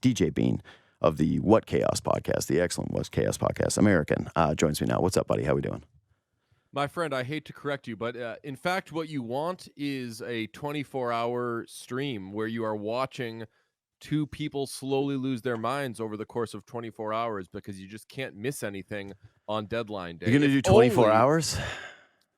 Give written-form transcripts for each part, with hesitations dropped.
DJ Bean of the What Chaos podcast, the excellent What Chaos podcast, American, joins me now. What's up, buddy? How we doing? My friend, I hate to correct you, but in fact, what you want is a 24-hour stream where you are watching two people slowly lose their minds over the course of 24 hours because you just can't miss anything on deadline day. You're going to do 24 hours?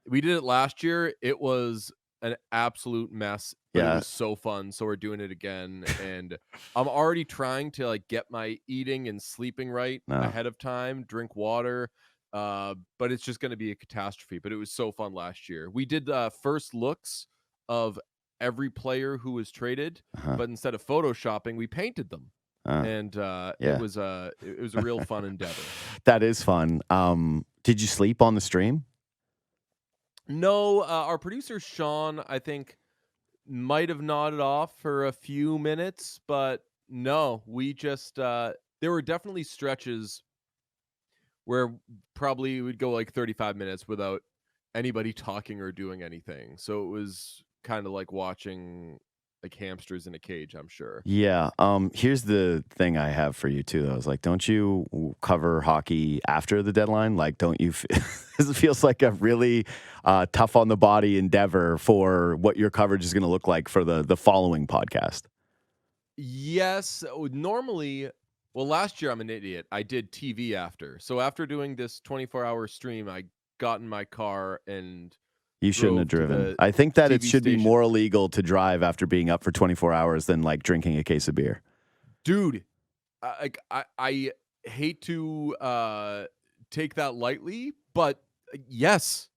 We did it last year. It was an absolute mess, but it was so fun. So we're doing it again. And I'm already trying to like get my eating and sleeping right ahead of time, drink water. But it's just going to be a catastrophe. But it was so fun last year. We did first looks of every player who was traded, but instead of photoshopping, we painted them. And it was a real fun endeavor. That is fun. Did you sleep on the stream? No, our producer Sean, I think, might have nodded off for a few minutes, but no, we just there were definitely stretches where probably would go like 35 minutes without anybody talking or doing anything. So it was kind of like watching like hamsters in a cage, I'm sure. Yeah. Here's the thing I have for you too. I was like, don't you cover hockey after the deadline? Like, don't you? It feels like a really tough on the body endeavor for what your coverage is going to look like for the following podcast. Yes. Normally, well, last year I'm an idiot. I did TV after. So after doing this 24-hour stream, I got in my car and you shouldn't have driven. I think that it should be more illegal to drive after being up for 24 hours than like drinking a case of beer. Dude, I hate to take that lightly, but yes,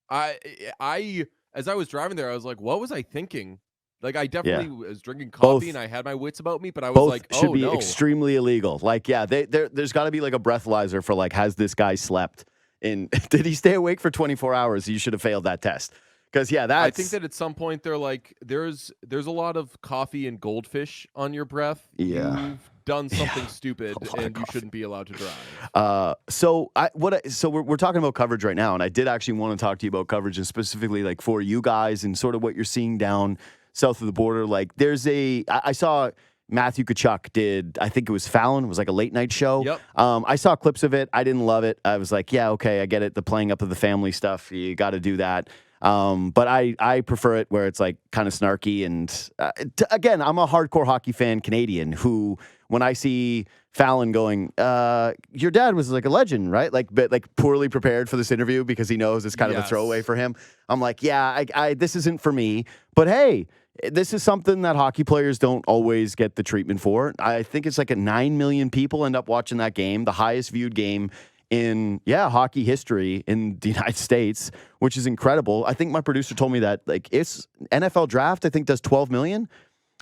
I as I was driving there, I was like, what was I thinking? Like, I definitely was drinking coffee and I had my wits about me, but I was like, oh, should be extremely illegal. Like, yeah, there's got to be like a breathalyzer for like, has this guy slept? Did he stay awake for 24 hours? You should have failed that test. Because, I think that at some point they're like, there's a lot of coffee and goldfish on your breath. Yeah. You've done something stupid and you shouldn't be allowed to drive. So we're talking about coverage right now, and I did actually want to talk to you about coverage and specifically like for you guys and sort of what you're seeing down south of the border. Like I saw Matthew Tkachuk did, I think it was Fallon. It was like a late night show. Yep. I saw clips of it. I didn't love it. I was like, yeah, okay, I get it. The playing up of the family stuff. You got to do that. But I prefer it where it's like kind of snarky. And again, I'm a hardcore hockey fan Canadian who, when I see Fallon going, your dad was like a legend, right? But poorly prepared for this interview because he knows it's kind of a throwaway for him. I'm like, yeah, this isn't for me. But hey, this is something that hockey players don't always get the treatment for. I think it's like 9 million people end up watching that game, the highest viewed game in hockey history in the United States, which is incredible. I think my producer told me that like it's NFL draft, I think does 12 million,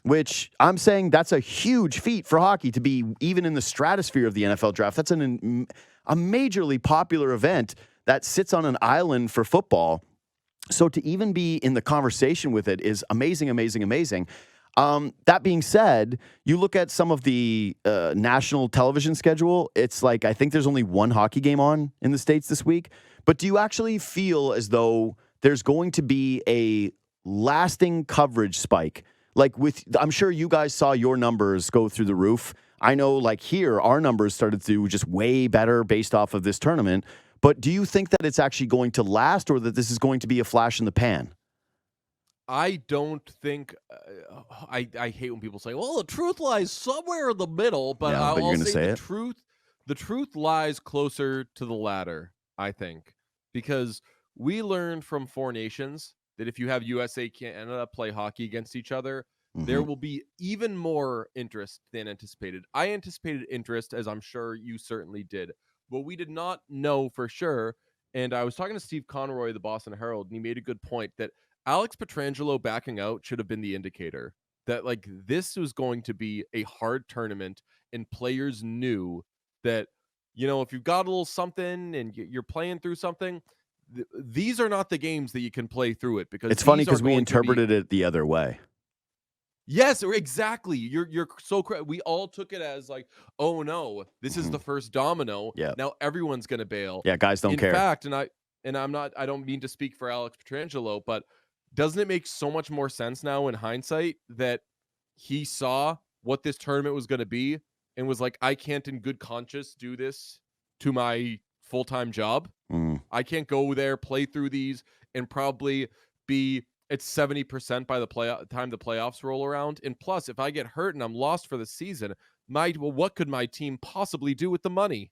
which I'm saying that's a huge feat for hockey to be even in the stratosphere of the NFL draft. That's a majorly popular event that sits on an island for football. So to even be in the conversation with it is amazing, amazing, amazing. That being said, you look at some of the national television schedule, it's like I think there's only one hockey game on in the States this week. But do you actually feel as though there's going to be a lasting coverage spike? Like I'm sure you guys saw your numbers go through the roof. I know like here, our numbers started to do just way better based off of this tournament. But do you think that it's actually going to last or that this is going to be a flash in the pan? I don't think I hate when people say, well, the truth lies somewhere in the middle, but I'll say the truth lies closer to the latter, I think, because we learned from Four Nations that if you have USA, Canada play hockey against each other, there will be even more interest than anticipated. I anticipated interest, as I'm sure you certainly did, but we did not know for sure. And I was talking to Steve Conroy, the Boston Herald, and he made a good point that Alex Pietrangelo backing out should have been the indicator that like this was going to be a hard tournament and players knew that, you know, if you've got a little something and you're playing through something, these are not the games that you can play through it because it's funny because we interpreted it the other way. Yes, exactly. You're so correct. We all took it as like, oh no, this is the first domino. Yeah. Now everyone's gonna bail. Yeah, guys don't care. In fact, I don't mean to speak for Alex Pietrangelo, but doesn't it make so much more sense now in hindsight that he saw what this tournament was going to be and was like, I can't in good conscience do this to my full-time job. I can't go there, play through these, and probably be at 70% by the time the playoffs roll around. And plus, if I get hurt and I'm lost for the season, what could my team possibly do with the money?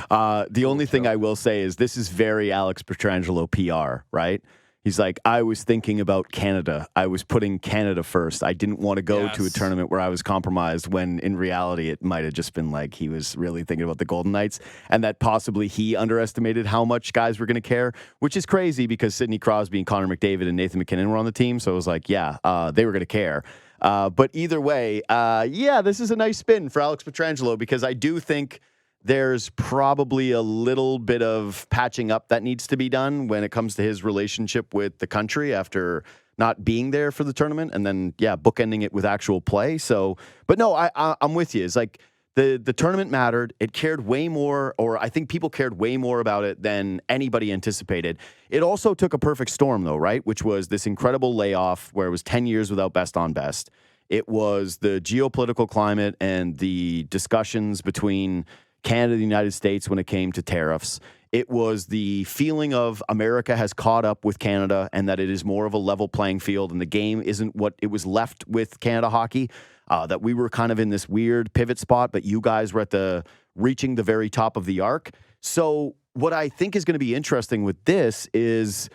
The only thing I will say is this is very Alex Pietrangelo PR, right? He's like, I was thinking about Canada. I was putting Canada first. I didn't want to go to a tournament where I was compromised, when in reality it might have just been like he was really thinking about the Golden Knights, and that possibly he underestimated how much guys were going to care, which is crazy because Sidney Crosby and Connor McDavid and Nathan McKinnon were on the team. So it was like, they were going to care. But either way, this is a nice spin for Alex Pietrangelo, because I do think there's probably a little bit of patching up that needs to be done when it comes to his relationship with the country after not being there for the tournament, and then, bookending it with actual play. So, but no, I'm with you. It's like the tournament mattered. It cared way more, or I think people cared way more about it than anybody anticipated. It also took a perfect storm, though, right? Which was this incredible layoff where it was 10 years without best on best. It was the geopolitical climate and the discussions between Canada and the United States when it came to tariffs. It was the feeling of America has caught up with Canada and that it is more of a level playing field, and the game isn't what it was left with Canada hockey, that we were kind of in this weird pivot spot, but you guys were reaching the very top of the arc. So what I think is going to be interesting with this is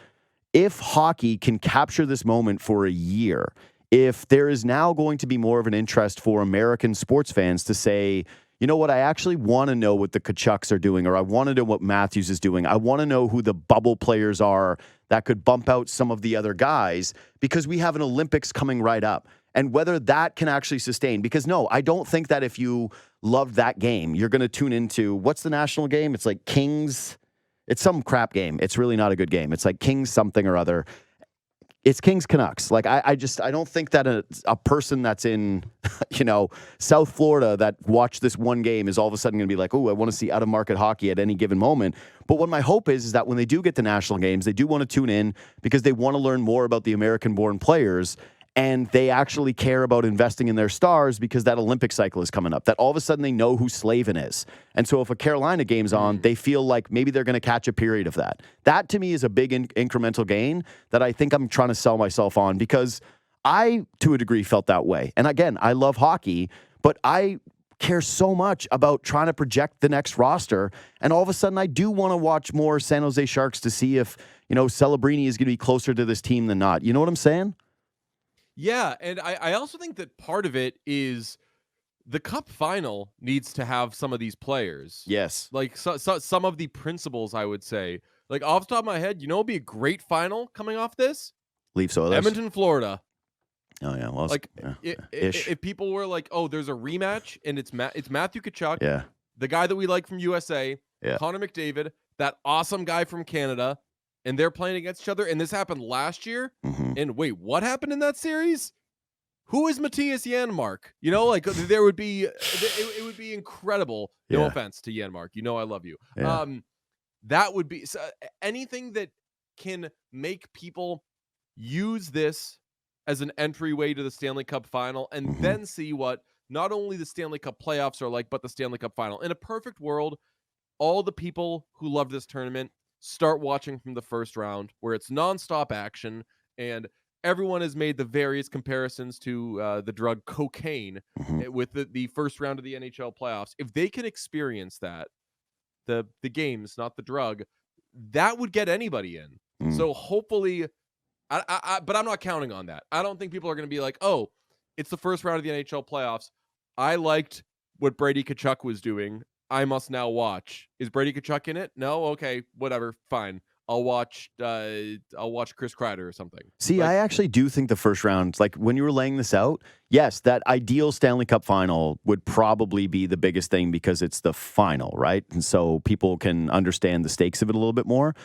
if hockey can capture this moment for a year, if there is now going to be more of an interest for American sports fans to say, you know what, I actually want to know what the Tkachuks are doing, or I want to know what Matthews is doing. I want to know who the bubble players are that could bump out some of the other guys, because we have an Olympics coming right up. And whether that can actually sustain, because no, I don't think that if you love that game, you're going to tune into, what's the national game? It's like Kings. It's some crap game. It's really not a good game. It's like Kings something or other. It's Kings Canucks. Like, I don't think that a person that's in, South Florida that watched this one game is all of a sudden going to be like, oh, I want to see out of market hockey at any given moment. But what my hope is that when they do get to national games, they do want to tune in because they want to learn more about the American-born players. And they actually care about investing in their stars because that Olympic cycle is coming up, that all of a sudden they know who Slavin is. And so if a Carolina game's on, they feel like maybe they're going to catch a period of that. That, to me, is a big incremental gain that I think I'm trying to sell myself on, because I, to a degree, felt that way. And again, I love hockey, but I care so much about trying to project the next roster. And all of a sudden, I do want to watch more San Jose Sharks to see if, Celebrini is going to be closer to this team than not. You know what I'm saying? Yeah, and I also think that part of it is the Cup final needs to have some of these players. Yes. Like some of the principles, I would say. Like, off the top of my head, it'd be a great final coming off this? Leafs Oilers. Edmonton, Florida. Oh, yeah. Well, if people were like, oh, there's a rematch, and it's Matthew Tkachuk, the guy that we like from USA, Connor McDavid, that awesome guy from Canada, and they're playing against each other, and this happened last year. And wait, what happened in that series? Who is Matthias Janmark? There would be it would be incredible. No offense to Janmark, I love you. Yeah. That would be anything that can make people use this as an entryway to the Stanley Cup final, and then see what not only the Stanley Cup playoffs are like, but the Stanley Cup final. In a perfect world, all the people who love this tournament start watching from the first round, where it's nonstop action, and everyone has made the various comparisons to the drug cocaine with the first round of the NHL playoffs. If they can experience that, the games, not the drug, that would get anybody in. So hopefully, but I'm not counting on that. I don't think people are going to be like, oh, it's the first round of the NHL playoffs. I liked what Brady Tkachuk was doing. I must now watch. Is Brady Tkachuk in it? No? Okay, whatever. Fine. I'll watch Chris Kreider or something. See, I actually do think the first round, like when you were laying this out, yes, that ideal Stanley Cup final would probably be the biggest thing because it's the final, right? And so people can understand the stakes of it a little bit more.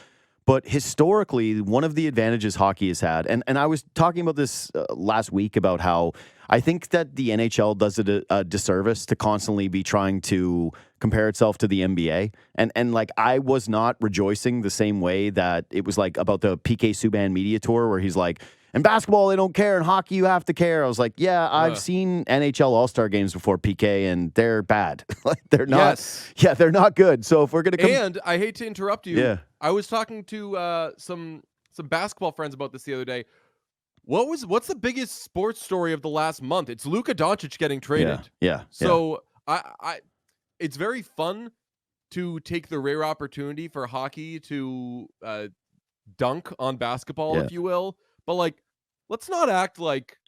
But historically, one of the advantages hockey has had, and I was talking about this last week about how I think that the NHL does it a disservice to constantly be trying to compare itself to the NBA. And like, I was not rejoicing the same way that it was like about the PK Subban media tour where he's like, And basketball, they don't care. And hockey, you have to care. I was like, yeah, I've seen NHL All-Star games before, PK, and they're bad. Like, they're not. Yes. Yeah, they're not good. So if we're going to come. And I hate to interrupt you. Yeah. I was talking to some basketball friends about this the other day. What's the biggest sports story of the last month? It's Luka Doncic getting traded. Yeah. So I it's very fun to take the rare opportunity for hockey to dunk on basketball, if you will. But like, let's not act like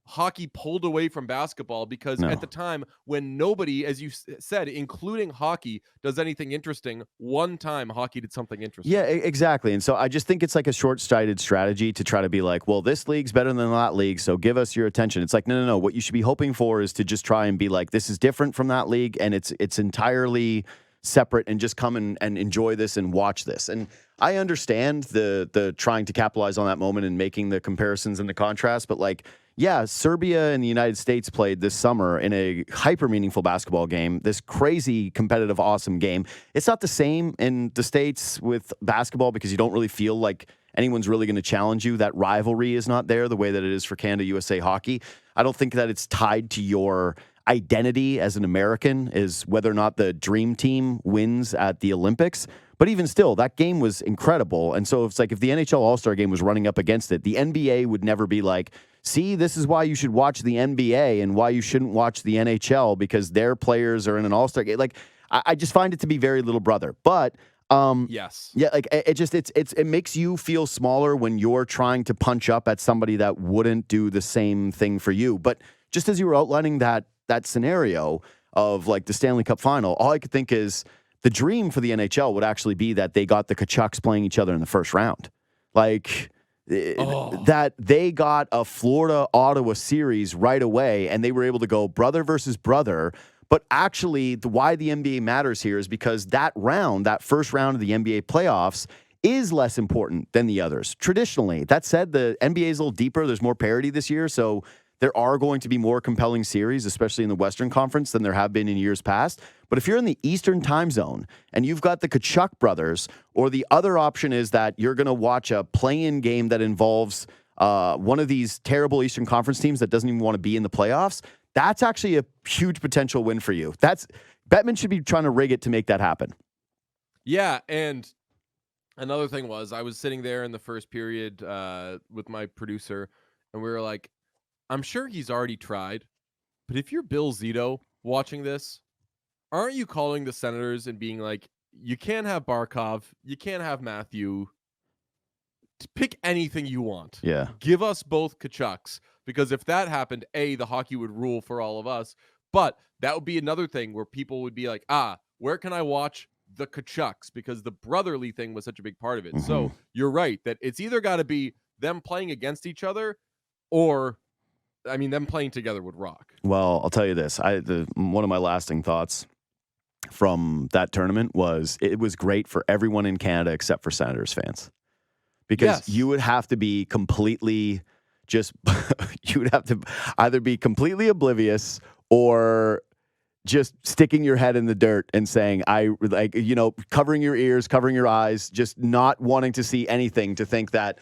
hockey pulled away from basketball, because at the time when nobody, as you said, including hockey, does anything interesting, one time hockey did something interesting. Yeah, exactly. And so I just think it's like a short-sighted strategy to try to be like, well, this league's better than that league, so give us your attention. It's like, no. What you should be hoping for is to just try and be like, this is different from that league, and it's entirely separate, and just come and enjoy this and watch this. And I understand the trying to capitalize on that moment and making the comparisons and the contrast, but like, yeah, Serbia and the United States played this summer in a hyper-meaningful basketball game, this crazy, competitive, awesome game. It's not the same in the States with basketball because you don't really feel like anyone's really going to challenge you. That rivalry is not there the way that it is for Canada-USA hockey. I don't think that it's tied to your identity as an American, is whether or not the dream team wins at the Olympics. But even still, that game was incredible. And so it's like if the NHL All-Star game was running up against it, the NBA would never be like, see, this is why you should watch the NBA and why you shouldn't watch the NHL because their players are in an All-Star game. Like, I just find it to be very little brother. But yes, yeah, like it makes you feel smaller when you're trying to punch up at somebody that wouldn't do the same thing for you. But just as you were outlining that scenario of like the Stanley Cup final, all I could think is the dream for the NHL would actually be that they got the Kachucks playing each other in the first round. Like that they got a Florida-Ottawa series right away and they were able to go brother versus brother. But actually, why the NBA matters here is because that first round of the NBA playoffs is less important than the others traditionally. That said, the NBA is a little deeper. There's more parity this year. So there are going to be more compelling series, especially in the Western Conference, than there have been in years past. But if you're in the Eastern time zone and you've got the Kachuk brothers, or the other option is that you're going to watch a play-in game that involves one of these terrible Eastern Conference teams that doesn't even want to be in the playoffs, that's actually a huge potential win for you. Bettman should be trying to rig it to make that happen. Yeah, and another thing was I was sitting there in the first period with my producer, and we were like, I'm sure he's already tried, but if you're Bill Zito watching this, aren't you calling the Senators and being like, you can't have Barkov, you can't have Matthew, pick anything you want. Yeah. Give us both Kachucks, because if that happened, the hockey would rule for all of us, but that would be another thing where people would be like, where can I watch the Kachucks? Because the brotherly thing was such a big part of it. Mm-hmm. So you're right that it's either got to be them playing against each other or them playing together would rock. Well, I'll tell you this. One of my lasting thoughts from that tournament was it was great for everyone in Canada except for Senators fans. Because you would have to be completely you would have to either be completely oblivious or just sticking your head in the dirt and saying, covering your ears, covering your eyes, just not wanting to see anything, to think that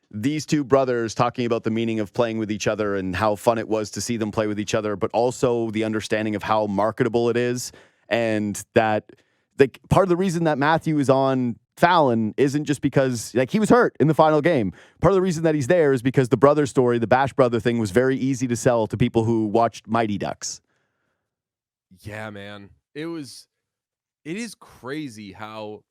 these two brothers talking about the meaning of playing with each other and how fun it was to see them play with each other, but also the understanding of how marketable it is. And that part of the reason that Matthew is on Fallon isn't just because he was hurt in the final game. Part of the reason that he's there is because the brother story, the Bash brother thing, was very easy to sell to people who watched Mighty Ducks. Yeah, man. It is crazy how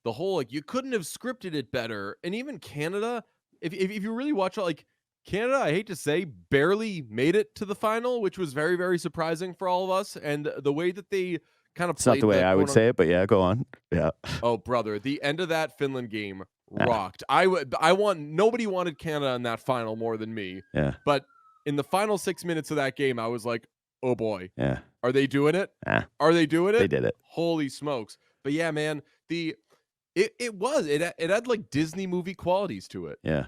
the whole, you couldn't have scripted it better. And even Canada, if you really watch it, Canada, I hate to say, barely made it to the final, which was very, very surprising for all of us. And the way that they kind of played... It's not the way I would say it, but yeah, go on. Yeah. Oh, brother, the end of that Finland game rocked. Nobody wanted Canada in that final more than me. Yeah. But in the final 6 minutes of that game, I was like, oh boy. Yeah. Are they doing it? Are they doing it? They did it. Holy smokes. But yeah, man, it had Disney movie qualities to it. Yeah.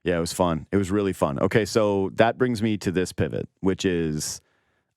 Yeah, it was fun. It was really fun. Okay, so that brings me to this pivot, which is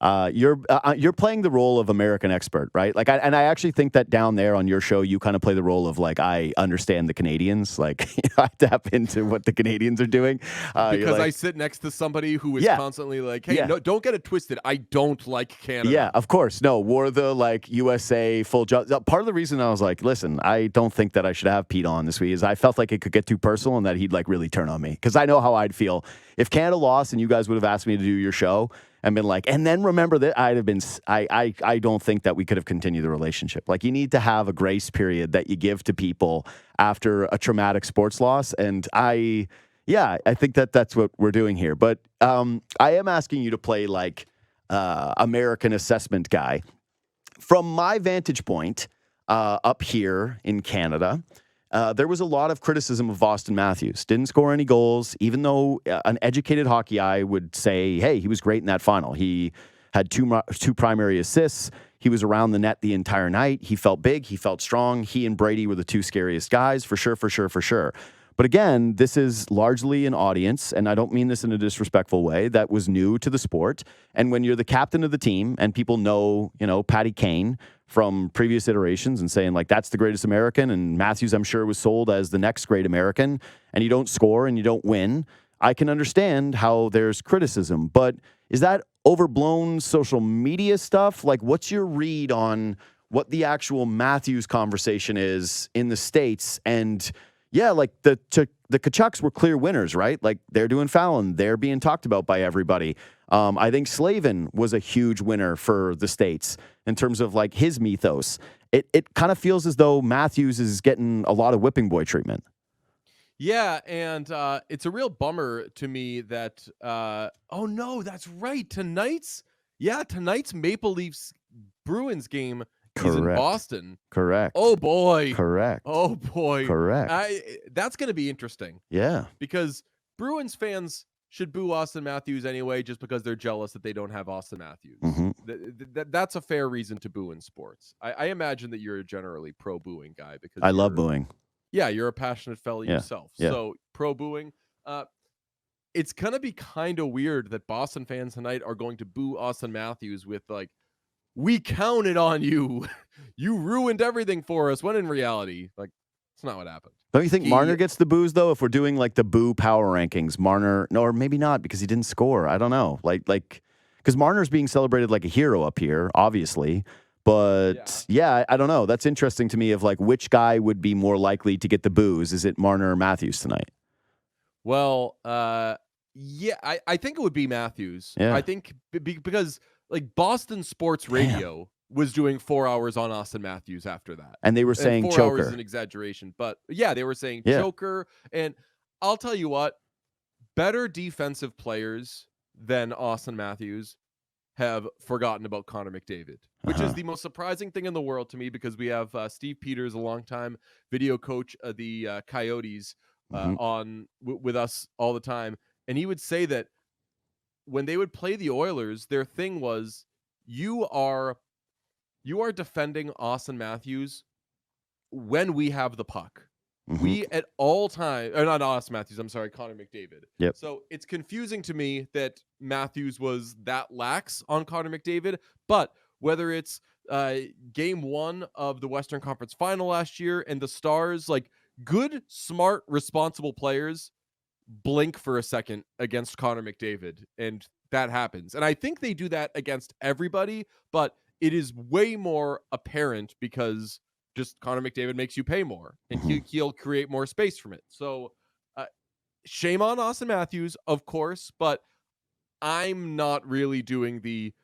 You're playing the role of American expert, right? Like, I actually think that down there on your show, you kind of play the role of like, I understand the Canadians. Like, I tap into what the Canadians are doing because like, I sit next to somebody who is constantly like, "Hey, no, don't get it twisted. I don't like Canada." Yeah, of course. No, we're the like USA full job. Part of the reason I was like, listen, I don't think that I should have Pete on this week is I felt like it could get too personal and that he'd like really turn on me because I know how I'd feel if Canada lost and you guys would have asked me to do your show. And been like, and then remember that I'd have been, I don't think that we could have continued the relationship. Like, you need to have a grace period that you give to people after a traumatic sports loss. And I think that that's what we're doing here. But I am asking you to play like American assessment guy. From my vantage point up here in Canada, there was a lot of criticism of Auston Matthews. Didn't score any goals, even though an educated hockey eye would say, hey, he was great in that final. He had two primary assists. He was around the net the entire night. He felt big. He felt strong. He and Brady were the two scariest guys, for sure. But again, this is largely an audience, and I don't mean this in a disrespectful way, that was new to the sport. And when you're the captain of the team and people know, Patty Kane from previous iterations and saying like, that's the greatest American, and Matthews, I'm sure, was sold as the next great American, and you don't score and you don't win, I can understand how there's criticism. But is that overblown social media stuff? Like, what's your read on what the actual Matthews conversation is in the States? And yeah, like the Kachucks were clear winners, right? Like, they're doing Fallon. They're being talked about by everybody. I think Slavin was a huge winner for the States in terms of like his mythos. It kind of feels as though Matthews is getting a lot of whipping boy treatment. Yeah, and it's a real bummer to me that oh no, that's right. Tonight's Maple Leafs Bruins game is in Boston. Correct. Oh boy. Correct. Oh boy. Correct. That's going to be interesting. Yeah. Because Bruins fans should boo Auston Matthews anyway, just because they're jealous that they don't have Auston Matthews. Mm-hmm. That's a fair reason to boo in sports. I imagine that you're a generally pro booing guy because I love booing. Yeah, you're a passionate fellow yourself. Yeah. So pro booing. It's gonna be kind of weird that Boston fans tonight are going to boo Auston Matthews with like, we counted on you. You ruined everything for us. When in reality, like, it's not what happened. Don't you think Marner gets the boos, though? If we're doing, like, the boo power rankings, Marner... No, or maybe not, because he didn't score. I don't know. Like, because Marner's being celebrated like a hero up here, obviously. But, yeah, I don't know. That's interesting to me of, like, which guy would be more likely to get the boos? Is it Marner or Matthews tonight? Well, yeah, I think it would be Matthews. Yeah. I think because... like Boston Sports Radio was doing 4 hours on Auston Matthews after that. And they were saying 4 choker. hours is an exaggeration. But yeah, they were saying choker. And I'll tell you what, better defensive players than Auston Matthews have forgotten about Connor McDavid, which is the most surprising thing in the world to me because we have Steve Peters, a longtime video coach of the Coyotes, on with us all the time. And he would say that when they would play the Oilers, their thing was you are defending Auston Matthews when we have the puck. We at all times, or not Auston Matthews, I'm sorry, Connor McDavid. Yep. So it's confusing to me that Matthews was that lax on Connor McDavid, but whether it's game 1 of the Western Conference Final last year and the Stars, like good, smart, responsible players blink for a second against Connor McDavid, and that happens. And I think they do that against everybody, but it is way more apparent because just Connor McDavid makes you pay more, and he'll create more space from it. So shame on Auston Matthews, of course, but I'm not really doing the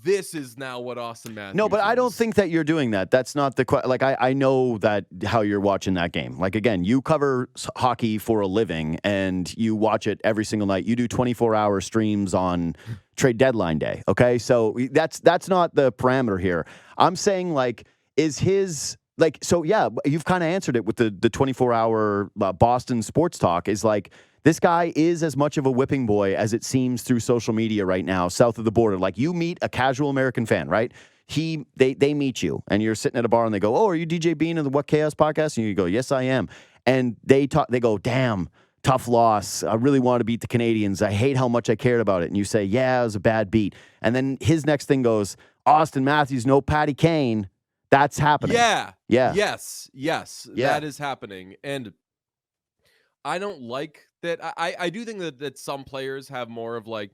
this is now what Auston Matthews No, but is. I don't think that you're doing that. That's not the like. I know that how you're watching that game. Like, again, you cover hockey for a living and you watch it every single night. You do 24-hour streams on trade deadline day. Okay, so that's not the parameter here. I'm saying like, is his like so? Yeah, you've kind of answered it with the 24-hour Boston sports talk. Is like, this guy is as much of a whipping boy as it seems through social media right now, south of the border. Like, you meet a casual American fan, right? They meet you, and you're sitting at a bar, and they go, "Oh, are you DJ Bean of the What Chaos podcast?" And you go, "Yes, I am." And they go, "Damn, tough loss. I really wanted to beat the Canadians. I hate how much I cared about it. And you say, yeah, it was a bad beat. And then his next thing goes, Auston Matthews, no Patty Kane. That's happening. Yeah. Yes. Yeah. That is happening. And I don't like that. I do think that some players have more of like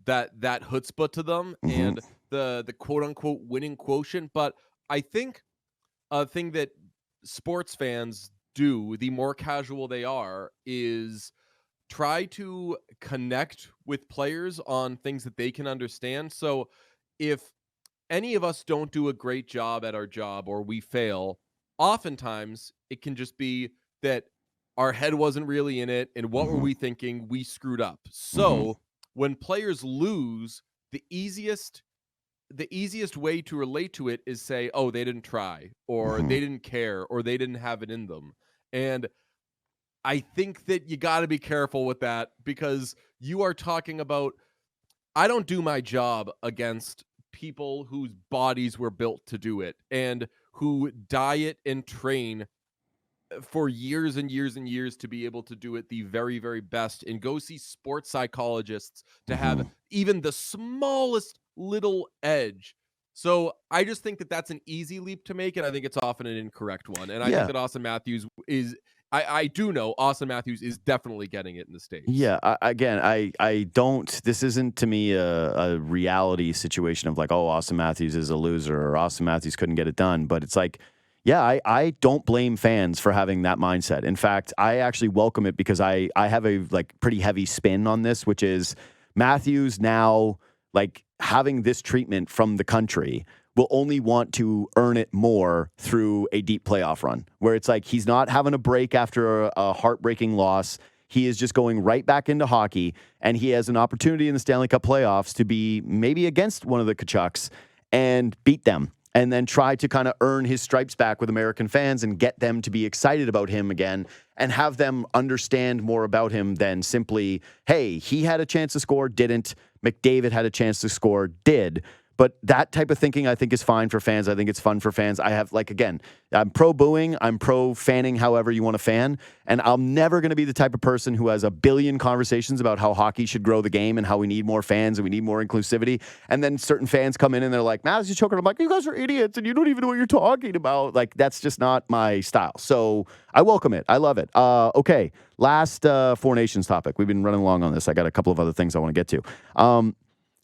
that chutzpah to them and the quote unquote winning quotient. But I think a thing that sports fans do, the more casual they are, is try to connect with players on things that they can understand. So if any of us don't do a great job at our job or we fail, oftentimes it can just be that our head wasn't really in it. And what were we thinking? We screwed up. So when players lose, the easiest way to relate to it is say, oh, they didn't try, or they didn't care, or they didn't have it in them. And I think that you got to be careful with that, because you are talking about, I don't do my job against people whose bodies were built to do it and who diet and train for years and years and years to be able to do it the very, very best, and go see sports psychologists to have even the smallest little edge. So I just think that that's an easy leap to make, and I think it's often an incorrect one. And I think that Auston Matthews is, I do know Auston Matthews is definitely getting it in the States. Yeah. I don't, this isn't to me a reality situation of like, oh, Auston Matthews is a loser or Auston Matthews couldn't get it done. But it's like, yeah, I don't blame fans for having that mindset. In fact, I actually welcome it, because I have a like pretty heavy spin on this, which is Matthews now like having this treatment from the country will only want to earn it more through a deep playoff run, where it's like he's not having a break after a heartbreaking loss. He is just going right back into hockey, and he has an opportunity in the Stanley Cup playoffs to be maybe against one of the Kachucks and beat them, and then try to kind of earn his stripes back with American fans and get them to be excited about him again and have them understand more about him than simply, hey, he had a chance to score, didn't. McDavid had a chance to score, did. But that type of thinking, I think, is fine for fans. I think it's fun for fans. I have, like, again, I'm pro booing. I'm pro fanning however you want to fan. And I'm never going to be the type of person who has a billion conversations about how hockey should grow the game and how we need more fans and we need more inclusivity. And then certain fans come in and they're like, Matt, you're choking. I'm like, you guys are idiots and you don't even know what you're talking about. Like, that's just not my style. So I welcome it. I love it. Okay, last Four Nations topic. We've been running along on this. I got a couple of other things I want to get to.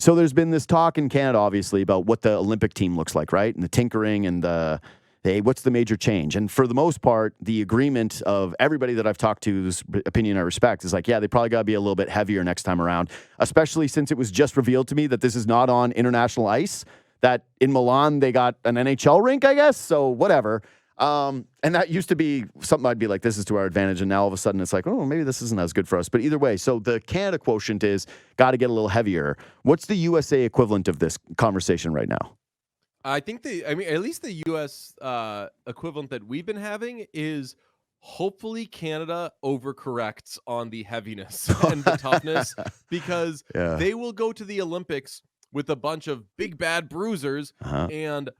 So there's been this talk in Canada, obviously, about what the Olympic team looks like, right? And the tinkering and hey, what's the major change? And for the most part, the agreement of everybody that I've talked to, whose opinion I respect, is like, yeah, they probably got to be a little bit heavier next time around, especially since it was just revealed to me that this is not on international ice, that in Milan they got an NHL rink, I guess, so whatever. And that used to be something I'd be like, this is to our advantage. And now all of a sudden it's like, oh, maybe this isn't as good for us. But either way, so the Canada quotient is got to get a little heavier. What's the USA equivalent of this conversation right now? I think at least the US equivalent that we've been having is hopefully Canada overcorrects on the heaviness and the toughness, because they will go to the Olympics with a bunch of big bad bruisers, and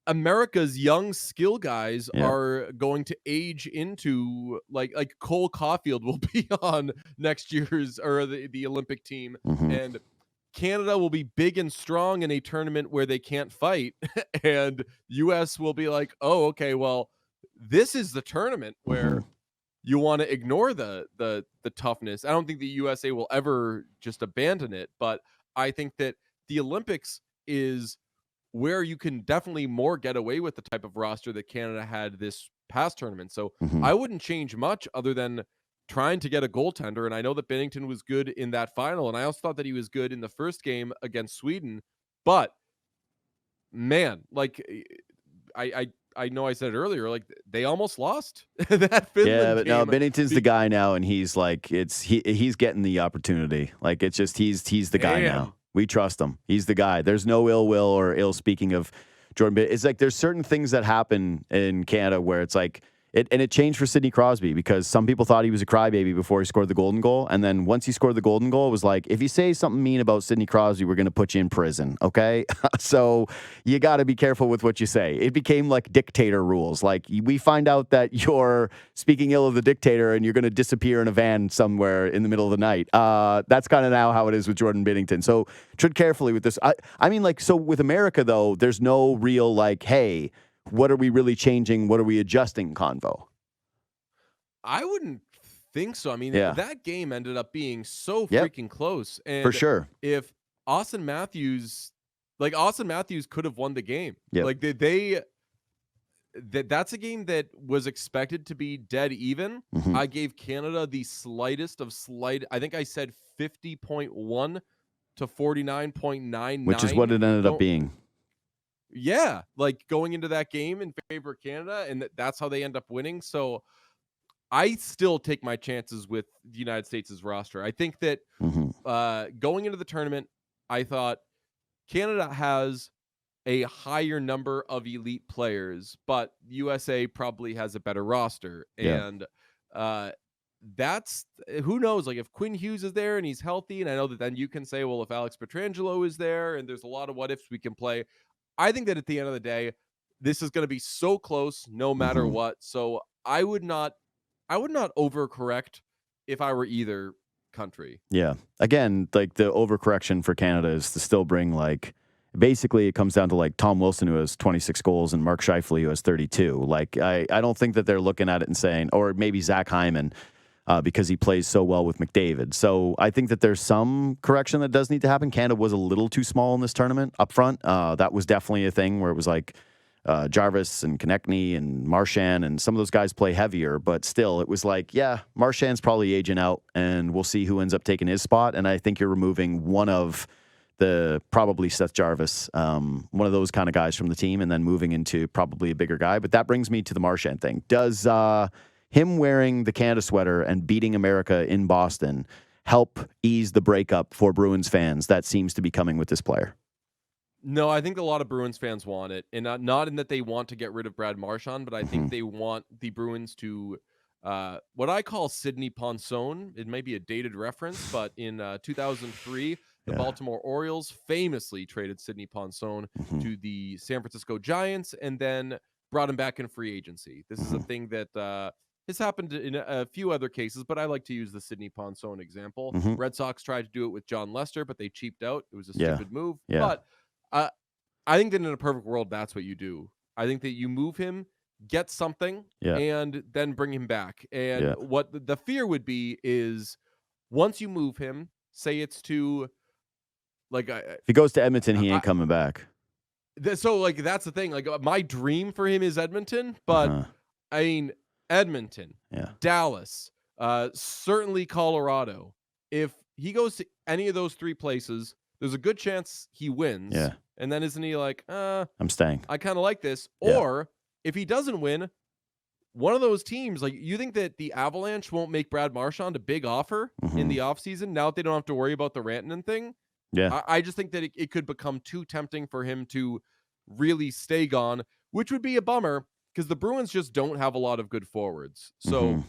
America's young skill guys are going to age into like Cole Caulfield will be on next year's or the Olympic team, and Canada will be big and strong in a tournament where they can't fight, and US will be like, oh, okay, well, this is the tournament where you want to ignore the toughness. I don't think the USA will ever just abandon it, but I think that the Olympics is where you can definitely more get away with the type of roster that Canada had this past tournament. So I wouldn't change much other than trying to get a goaltender. And I know that Binnington was good in that final, and I also thought that he was good in the first game against Sweden. But man, like I know I said it earlier, like they almost lost that Finland game. No, Binnington's the guy now, and he's like he's getting the opportunity. Like it's just he's the guy now. We trust him. He's the guy. There's no ill will or ill speaking of Jordan. It's like there's certain things that happen in Canada where it's like It changed for Sidney Crosby because some people thought he was a crybaby before he scored the golden goal. And then once he scored the golden goal, it was like, if you say something mean about Sidney Crosby, we're going to put you in prison. Okay. So you got to be careful with what you say. It became like dictator rules. Like we find out that you're speaking ill of the dictator and you're going to disappear in a van somewhere in the middle of the night. That's kind of now how it is with Jordan Binnington. So tread carefully with this. I mean, like, so with America, though, there's no real like, hey, what are we really changing? What are we adjusting convo? I wouldn't think so. I mean, that game ended up being so freaking close. And for sure. If Auston Matthews could have won the game. Yep. Like that's a game that was expected to be dead even. Mm-hmm. I gave Canada the slightest of slight. I think I said 50.1 to 49.99, which is what it ended up being. Yeah, like going into that game in favor of Canada, and that's how they end up winning. So I still take my chances with the United States' roster. I think that going into the tournament, I thought Canada has a higher number of elite players, but USA probably has a better roster. Yeah. And that's, who knows, like if Quinn Hughes is there and he's healthy, and I know that then you can say, well, if Alex Pietrangelo is there, and there's a lot of what ifs we can play. I think that at the end of the day, this is going to be so close no matter what. So I would not overcorrect if I were either country. Yeah. Again, like the overcorrection for Canada is to still bring like, basically it comes down to like Tom Wilson, who has 26 goals, and Mark Scheifele, who has 32. Like I don't think that they're looking at it and saying, or maybe Zach Hyman, because he plays so well with McDavid. So I think that there's some correction that does need to happen. Canada was a little too small in this tournament up front. That was definitely a thing where it was like Jarvis and Konechny and Marchand, and some of those guys play heavier, but still it was like, yeah, Marchand's probably aging out, and we'll see who ends up taking his spot. And I think you're removing one of probably Seth Jarvis, one of those kind of guys from the team, and then moving into probably a bigger guy. But that brings me to the Marchand thing. Does him wearing the Canada sweater and beating America in Boston help ease the breakup for Bruins fans that seems to be coming with this player? No, I think a lot of Bruins fans want it, and not in that they want to get rid of Brad Marchand, but I think they want the Bruins to what I call Sidney Ponson. It may be a dated reference, but in 2003, the Baltimore Orioles famously traded Sidney Ponson to the San Francisco Giants and then brought him back in free agency. This is a thing that has happened in a few other cases, but I like to use the Sidney Ponson example. Red Sox tried to do it with John Lester, but they cheaped out. It was a stupid move. But I think that in a perfect world, that's what you do. I think that you move him, get something, and then bring him back. And what the fear would be is once you move him, say it's to like if he goes to Edmonton, he ain't coming back. So like that's the thing. Like my dream for him is Edmonton, but I mean Edmonton, Dallas, certainly Colorado. If he goes to any of those three places, there's a good chance he wins. Yeah. And then isn't he like, I'm staying. I kind of like this. Or if he doesn't win, one of those teams, like you think that the Avalanche won't make Brad Marchand a big offer in the offseason now that they don't have to worry about the Rantanen thing? Yeah. I just think that it could become too tempting for him to really stay gone, which would be a bummer because the Bruins just don't have a lot of good forwards. So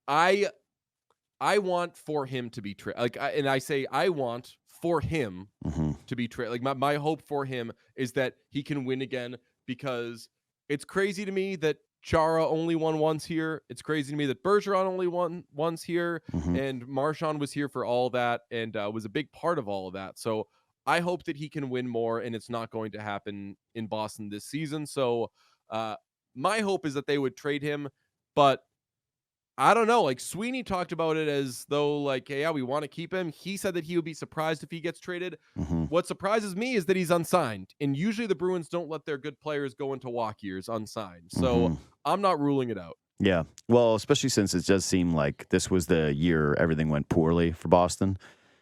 I want for him to be traded. I want for him to be traded. Like my hope for him is that he can win again, because it's crazy to me that Chara only won once here. It's crazy to me that Bergeron only won once here, and Marchand was here for all that and was a big part of all of that. So I hope that he can win more, and it's not going to happen in Boston this season. So my hope is that they would trade him, but I don't know. Like Sweeney talked about it as though like, hey, yeah, we want to keep him. He said that he would be surprised if he gets traded. What surprises me is that he's unsigned. And usually the Bruins don't let their good players go into walk years unsigned. So I'm not ruling it out. Yeah. Well, especially since it does seem like this was the year everything went poorly for Boston.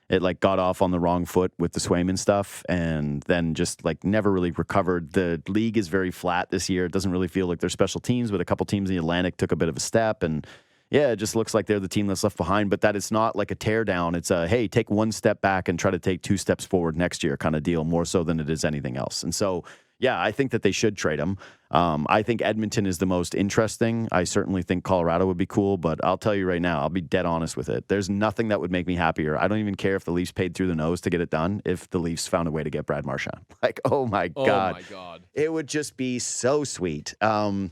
It like got off on the wrong foot with the Swayman stuff and then just like never really recovered. The league is very flat this year. It doesn't really feel like there's special teams, but a couple teams in the Atlantic took a bit of a step, and yeah, it just looks like they're the team that's left behind, but that it's not like a tear down. It's a, hey, take one step back and try to take two steps forward next year kind of deal, more so than it is anything else. And so yeah, I think that they should trade him. I think Edmonton is the most interesting. I certainly think Colorado would be cool, but I'll tell you right now, I'll be dead honest with it. There's nothing that would make me happier. I don't even care if the Leafs paid through the nose to get it done if the Leafs found a way to get Brad Marchand. Like, oh my God. It would just be so sweet to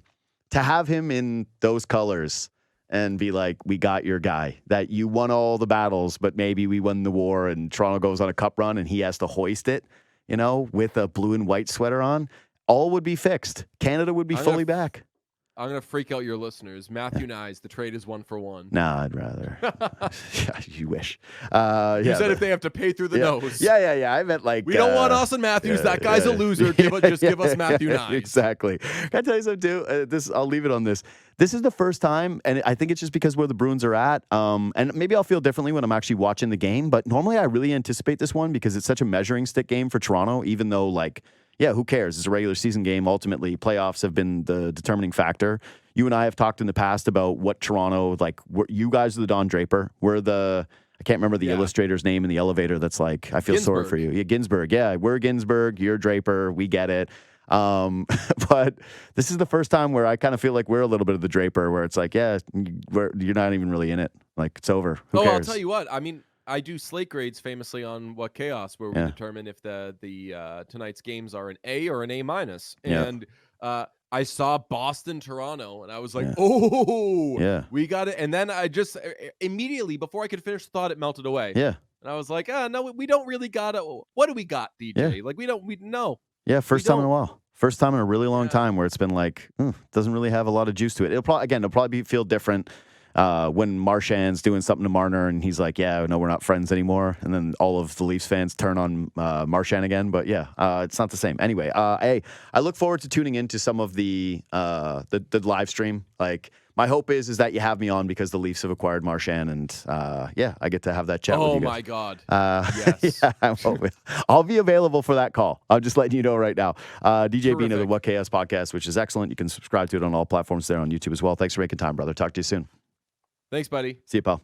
have him in those colors and be like, we got your guy, that you won all the battles, but maybe we won the war and Toronto goes on a cup run and he has to hoist it, with a blue and white sweater on. All would be fixed. Canada would be fully back. I'm going to freak out your listeners. Matthew Nyes, the trade is 1-for-1. Nah, I'd rather. You wish. You said if they have to pay through the nose. Yeah. I meant like... We don't want Auston Matthews. That guy's a loser. Just give us Matthew Nyes. Exactly. Can I tell you something, too? I'll leave it on this. This is the first time, and I think it's just because where the Bruins are at, and maybe I'll feel differently when I'm actually watching the game, but normally I really anticipate this one because it's such a measuring stick game for Toronto, even though, who cares? It's a regular season game. Ultimately, playoffs have been the determining factor. You and I have talked in the past about what Toronto, you guys are the Don Draper. We're I can't remember the illustrator's name in the elevator that's like, I feel sorry for you. Yeah, Ginsburg. Yeah, we're Ginsburg. You're Draper. We get it. But this is the first time where I kind of feel like we're a little bit of the Draper, where it's like, you're not even really in it. Like, it's over. Who cares? I'll tell you what. I mean, I do slate grades famously on What Chaos, where we determine if the tonight's games are an A or an A minus. And I saw Boston, Toronto, and I was like, we got it. And then I just immediately, before I could finish the thought, it melted away. Yeah. And I was like, no, we don't really got it. What do we got, DJ? Yeah. We know. Yeah, first time in a while. First time in a really long time where it's been like, doesn't really have a lot of juice to it. It'll probably feel different when Marchand's doing something to Marner and he's like, no, we're not friends anymore. And then all of the Leafs fans turn on Marchand again. But it's not the same. Anyway, I look forward to tuning into some of the live stream. My hope is that you have me on because the Leafs have acquired Marchand, and I get to have that chat with you guys. Oh my God! Yes, I'll be available for that call. I'm just letting you know right now. DJ Bean of the What KS podcast, which is excellent. You can subscribe to it on all platforms there on YouTube as well. Thanks for making time, brother. Talk to you soon. Thanks, buddy. See you, pal.